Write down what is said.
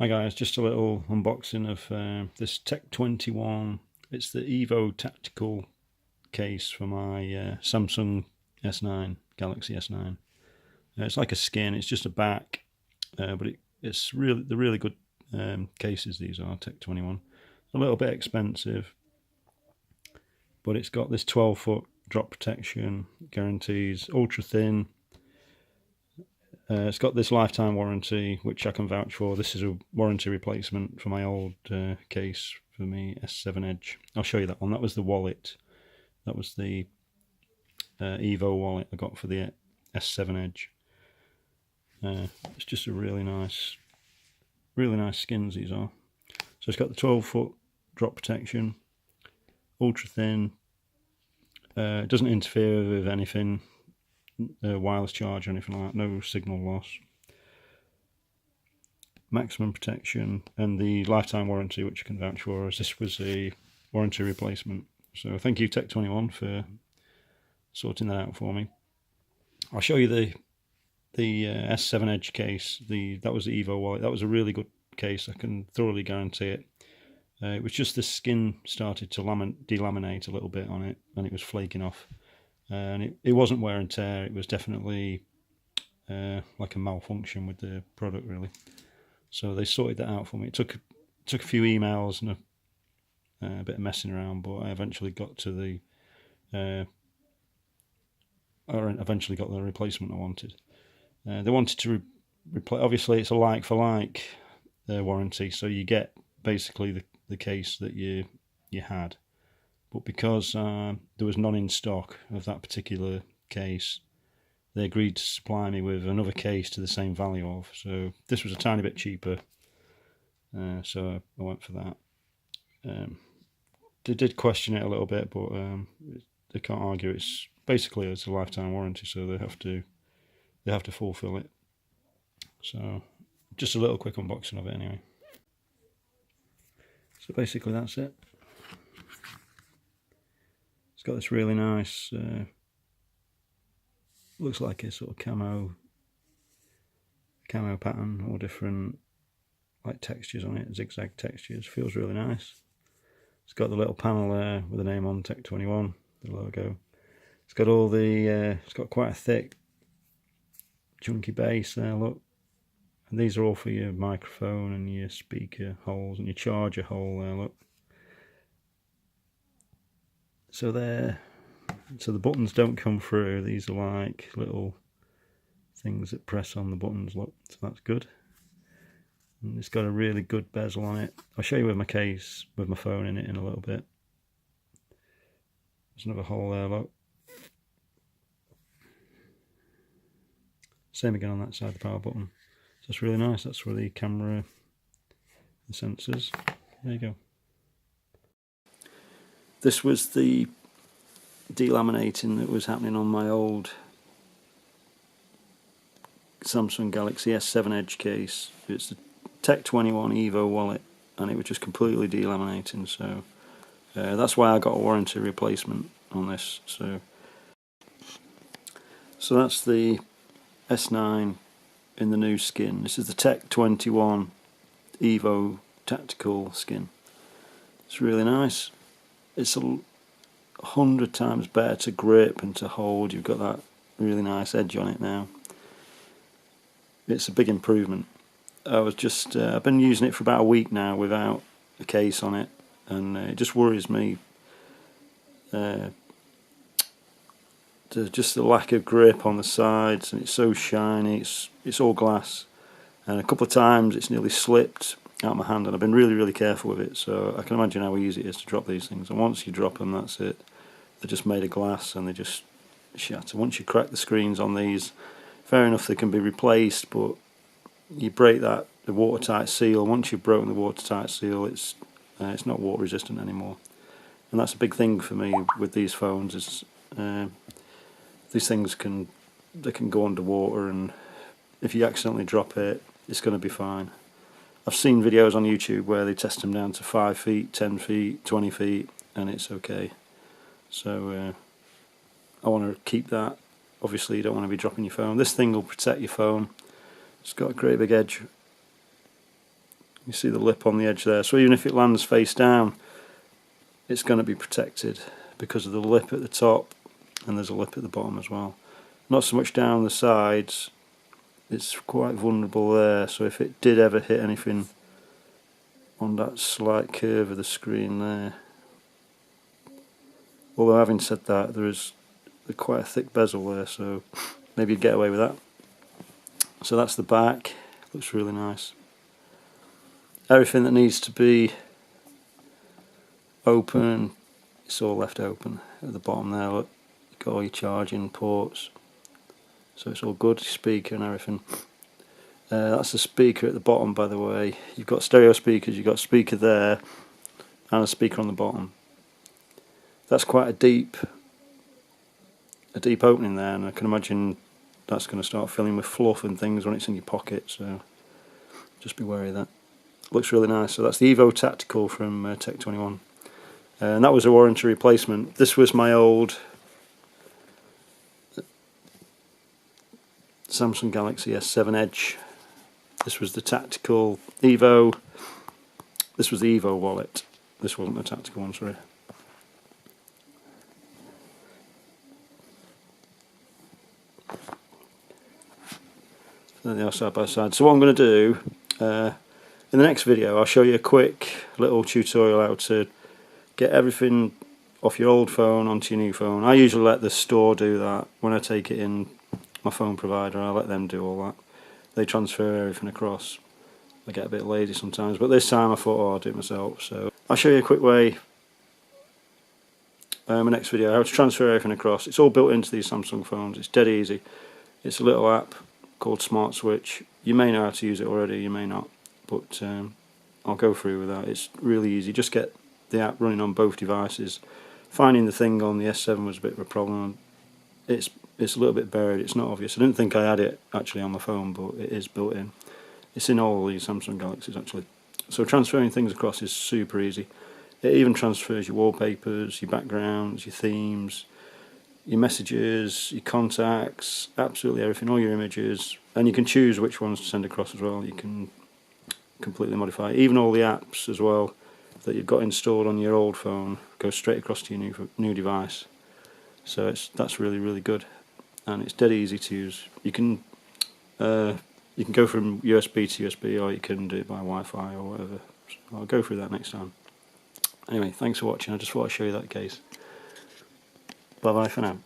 Hi guys, just a little unboxing of this Tech21. It's the Evo Tactical case for my Samsung S9, Galaxy S9. It's like a skin, it's just a back, but it's really, they're really good cases, these are, Tech21. A little bit expensive, but it's got this 12-foot drop protection, guarantees, ultra thin. It's got this lifetime warranty, which I can vouch for. This is a warranty replacement for my old case for my S7 Edge. I'll show you that one. That was the wallet. That was the Evo Wallet I got for the S7 Edge. It's just a really nice skins, these are. So it's got the 12-foot drop protection, ultra thin. It doesn't interfere with anything. Wireless charge or anything like that, no signal loss, maximum protection, and the lifetime warranty, which you can vouch for, as this was a warranty replacement. So thank you Tech21 for sorting that out for me. I'll show you the S7 Edge case. That was the Evo Wallet. That was a really good case, I can thoroughly guarantee it. It was just the skin started to delaminate a little bit on it, and it was flaking off. And it wasn't wear and tear, it was definitely like a malfunction with the product, really. So they sorted that out for me. It took a few emails and a bit of messing around, but I eventually got to the replacement I wanted. They wanted to replace. Obviously, it's a like for like warranty, so you get basically the case that you had. But because there was none in stock of that particular case, they agreed to supply me with another case to the same value of. So this was a tiny bit cheaper, so I went for that. They did question it a little bit, but they can't argue. It's basically a lifetime warranty, so they have to fulfill it. So just a little quick unboxing of it anyway. So basically that's it. It's got this really nice, looks like a sort of camo pattern, or different like textures on it, zigzag textures. Feels really nice. It's got the little panel there with the name on, Tech21, the logo. It's got all the, it's got quite a thick, chunky base there, look. And these are all for your microphone and your speaker holes and your charger hole there, look. So the buttons don't come through. These are like little things that press on the buttons, look, so that's good. And it's got a really good bezel on it. I'll show you with my case, with my phone in it in a little bit. There's another hole there, look. Same again on that side, the power button. So it's really nice. That's for the camera, the sensors. There you go. This was the delaminating that was happening on my old Samsung Galaxy S7 Edge case. It's the Tech21 Evo Wallet, and it was just completely delaminating. So that's why I got a warranty replacement on this. So that's the S9 in the new skin. This is the Tech21 Evo Tactical skin. It's really nice. It's 100 times better to grip and to hold. You've got that really nice edge on it now. It's a big improvement. I've been using it for about a week now without a case on it, and it just worries me. Just the lack of grip on the sides, and it's so shiny. It's all glass, and a couple of times it's nearly slipped out of my hand, and I've been really careful with it. So I can imagine how easy it is to drop these things, and once you drop them, that's it. They're just made of glass and they just shatter. Once you crack the screens on these, fair enough, they can be replaced, but you break the watertight seal. Once you've broken the watertight seal, it's not water resistant anymore, and that's a big thing for me with these phones. Is these things can go underwater, and if you accidentally drop it, it's going to be fine. I've seen videos on YouTube where they test them down to 5 feet, 10 feet, 20 feet, and it's okay. So I want to keep that. Obviously you don't want to be dropping your phone. This thing will protect your phone. It's got a great big edge You see the lip on the edge there, so even if it lands face down, it's going to be protected because of the lip at the top, and there's a lip at the bottom as well. Not so much down the sides, it's quite vulnerable there, so if it did ever hit anything on that slight curve of the screen there. Although having said that, there is quite a thick bezel there, so maybe you'd get away with that. So that's the back, looks really nice. Everything that needs to be open, it's all left open. At the bottom there, look, you've got all your charging ports, so it's all good, speaker and everything. That's the speaker at the bottom, by the way. You've got stereo speakers, you've got a speaker there and a speaker on the bottom. That's quite a deep opening there, and I can imagine that's going to start filling with fluff and things when it's in your pocket, so just be wary of that. Looks really nice. So that's the Evo Tactical from Tech21, and that was a warranty replacement. This was my old Samung Galaxy S7 Edge. This was the Tactical Evo. This was the Evo Wallet. This wasn't the Tactical one, sorry. There they are side by side. So what I'm going to do, in the next video I'll show you a quick little tutorial how to get everything off your old phone onto your new phone. I usually let the store do that. When I take it in, my phone provider, I let them do all that. They transfer everything across. I get a bit lazy sometimes, but this time I thought, oh, I'll do it myself. So I'll show you a quick way in my next video how to transfer everything across. It's all built into these Samsung phones. It's dead easy. It's a little app called Smart Switch. You may know how to use it already, you may not, but I'll go through with that. It's really easy. Just get the app running on both devices. Finding the thing on the S7 was a bit of a problem. It's a little bit buried, it's not obvious. I didn't think I had it actually on the phone, but it is built in. It's in all these Samsung Galaxies actually. So transferring things across is super easy. It even transfers your wallpapers, your backgrounds, your themes, your messages, your contacts, absolutely everything, all your images, and you can choose which ones to send across as well. You can completely modify it. Even all the apps as well that you've got installed on your old phone go straight across to your new device. So that's really, really good, and it's dead easy to use. You can go from USB to USB, or you can do it by Wi-Fi or whatever. So I'll go through that next time. Anyway, thanks for watching. I just thought I'd show you that case. Bye bye for now.